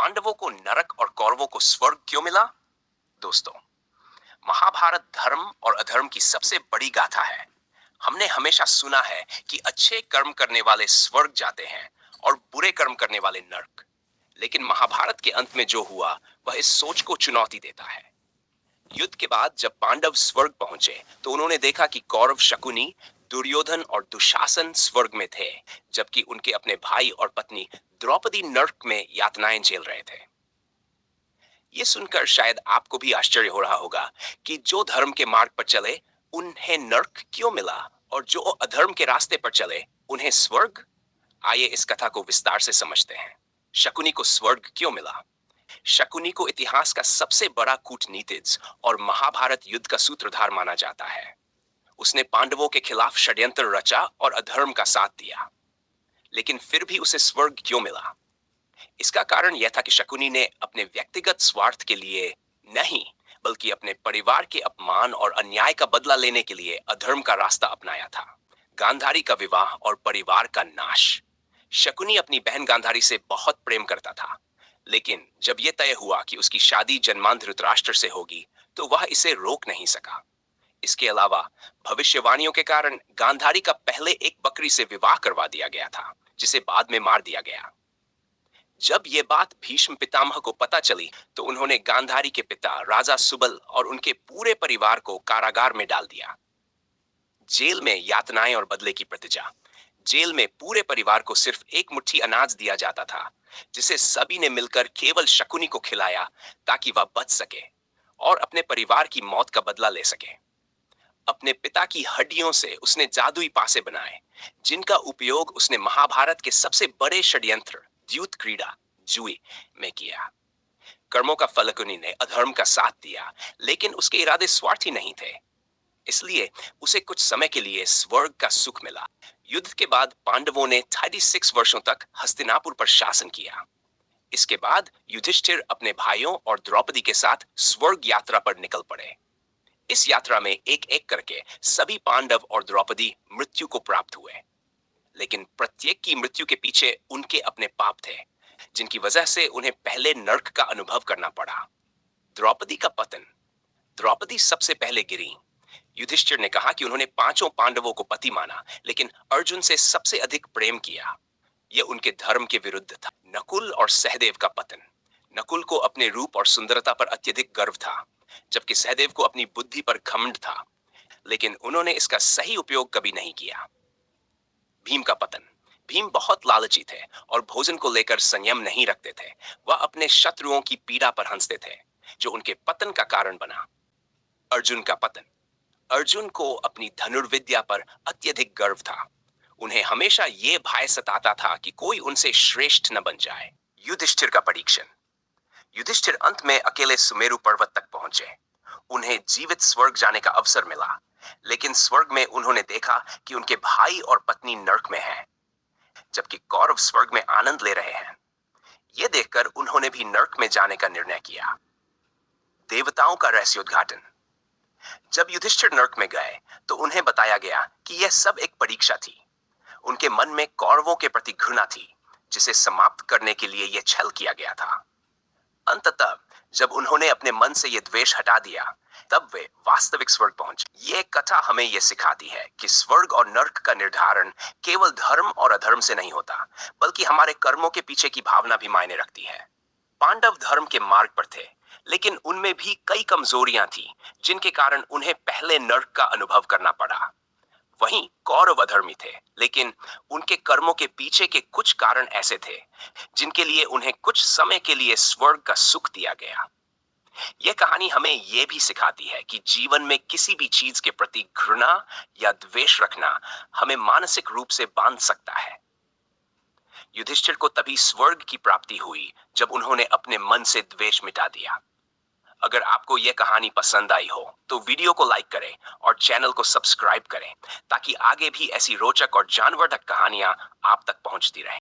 पांडवों को नरक और कौरवों को स्वर्ग क्यों मिला? दोस्तों, महाभारत धर्म और अधर्म की सबसे बड़ी गाथा है। हमने हमेशा सुना है कि अच्छे कर्म करने वाले स्वर्ग जाते हैं और बुरे कर्म करने वाले नरक। लेकिन महाभारत के अंत में जो हुआ वह इस सोच को चुनौती देता है। युद्ध के बाद जब पांडव स्वर्ग पहुंचे तो उन्होंने देखा कि कौरव शकुनी, दुर्योधन और दुशासन स्वर्ग में थे, जबकि उनके अपने भाई और पत्नी द्रौपदी नरक में यातनाएं झेल रहे थे। ये सुनकर शायद आपको भी आश्चर्य हो रहा होगा कि जो धर्म के मार्ग पर चले उन्हें नर्क क्यों मिला और जो अधर्म के रास्ते पर चले उन्हें स्वर्ग। आइए इस कथा को विस्तार से समझते हैं। शकुनी को स्वर्ग क्यों मिला? शकुनी को इतिहास का सबसे बड़ा कूटनीतिज्ञ और महाभारत युद्ध का सूत्रधार माना जाता है। उसने पांडवों के खिलाफ षड्यंत्र रचा और अधर्म का साथ दिया। लेकिन फिर भी उसे स्वर्ग क्यों मिला? इसका कारण यह था कि शकुनी ने अपने व्यक्तिगत स्वार्थ के लिए नहीं, बल्कि अपने परिवार के अपमान और अन्याय का बदला लेने के लिए अधर्म का रास्ता अपनाया था। गांधारी का विवाह और परिवार का नाश। शकुनी अपनी बहन गांधारी से बहुत प्रेम करता था, लेकिन जब यह तय हुआ कि उसकी शादी जन्मांध धृतराष्ट्र से होगी तो वह इसे रोक नहीं सका। इसके अलावा भविष्यवाणियों के कारण गांधारी का पहले एक बकरी से विवाह करवा दिया गया था, जिसे बाद में मार दिया गया। जब ये बात भीष्म पितामह को पता चली तो उन्होंने गांधारी के पिता राजा सुबल और उनके पूरे परिवार को कारागार में डाल दिया। जेल में यातनाएं और बदले की प्रतिज्ञा। जेल में पूरे परिवार को सिर्फ एक मुट्ठी अनाज दिया जाता था, जिसे सभी ने मिलकर केवल शकुनी को खिलाया ताकि वह बच सके और अपने परिवार की मौत का बदला ले सके। अपने पिता की हड्डियों से उसने जादुई पासे बनाए, जिनका उपयोग उसने महाभारत के सबसे बड़े षड्यंत्र द्यूत क्रीड़ा जुए में किया। कर्मों का फलकुनी ने अधर्म का साथ दिया, लेकिन उसके इरादे स्वार्थी नहीं थे, इसलिए उसे कुछ समय के लिए स्वर्ग का सुख मिला। युद्ध के बाद पांडवों ने 36 वर्षों तक हस्तिनापुर पर शासन किया। इसके बाद युधिष्ठिर अपने भाइयों और द्रौपदी के साथ स्वर्ग यात्रा पर निकल पड़े। इस यात्रा में एक एक करके सभी पांडव और द्रौपदी मृत्यु को प्राप्त हुए, लेकिन प्रत्येक की मृत्यु के पीछे उनके अपने पाप थे, जिनकी वजह से उन्हें पहले नर्क का अनुभव करना पड़ा। द्रौपदी का पतन। द्रौपदी सबसे पहले गिरी। युधिष्ठिर ने कहा कि उन्होंने पांचों पांडवों को पति माना, लेकिन अर्जुन से सबसे अधिक प्रेम किया। यह उनके धर्म के विरुद्ध था। नकुल और सहदेव का पतन। नकुल को अपने रूप और सुंदरता पर अत्यधिक गर्व था, जबकि सहदेव को अपनी बुद्धि पर घमंड था, लेकिन उन्होंने इसका सही उपयोग कभी नहीं किया। भीम का पतन। भीम बहुत लालची थे और भोजन को लेकर संयम नहीं रखते थे। वह अपने शत्रुओं की पीड़ा पर हंसते थे, जो उनके पतन का कारण बना। अर्जुन का पतन। अर्जुन को अपनी धनुर्विद्या पर अत्यधिक गर्व था। उन्हें हमेशा ये भय सताता था कि कोई उनसे श्रेष्ठ न बन जाए। युधिष्ठिर का परीक्षण। युधिष्ठिर अंत में अकेले सुमेरु पर्वत तक पहुंचे। उन्हें जीवित स्वर्ग जाने का अवसर मिला, लेकिन स्वर्ग में उन्होंने देखा कि उनके भाई और पत्नी नरक में हैं, जबकि कौरव स्वर्ग में आनंद ले रहे हैं। यह देखकर उन्होंने भी नरक में जाने का निर्णय किया। देवताओं का रहस्योद्घाटन। जब युधिष्ठिर नरक में गए तो उन्हें बताया गया कि यह सब एक परीक्षा थी। उनके मन में कौरवों के प्रति घृणा थी, जिसे समाप्त करने के लिए यह छल किया गया था। अंततः जब उन्होंने अपने मन से यह द्वेष हटा दिया, तब वे वास्तविक स्वर्ग पहुंचे। यह कथा हमें यह सिखाती है कि स्वर्ग और नर्क का निर्धारण केवल धर्म और अधर्म से नहीं होता, बल्कि हमारे कर्मों के पीछे की भावना भी मायने रखती है। पांडव धर्म के मार्ग पर थे, लेकिन उनमें भी कई कमजोरियां थी, जिनके कारण उन्हें पहले नर्क का अनुभव करना पड़ा। वहीं कौरव अधर्मी थे, लेकिन उनके कर्मों के पीछे के कुछ कारण ऐसे थे जिनके लिए उन्हें कुछ समय के लिए स्वर्ग का सुख दिया गया। यह कहानी हमें यह भी सिखाती है कि जीवन में किसी भी चीज के प्रति घृणा या द्वेष रखना हमें मानसिक रूप से बांध सकता है। युधिष्ठिर को तभी स्वर्ग की प्राप्ति हुई जब उन्होंने अपने मन से द्वेष मिटा दिया। अगर आपको यह कहानी पसंद आई हो तो वीडियो को लाइक करें और चैनल को सब्सक्राइब करें, ताकि आगे भी ऐसी रोचक और जानवर्धक कहानियां आप तक पहुंचती रहें।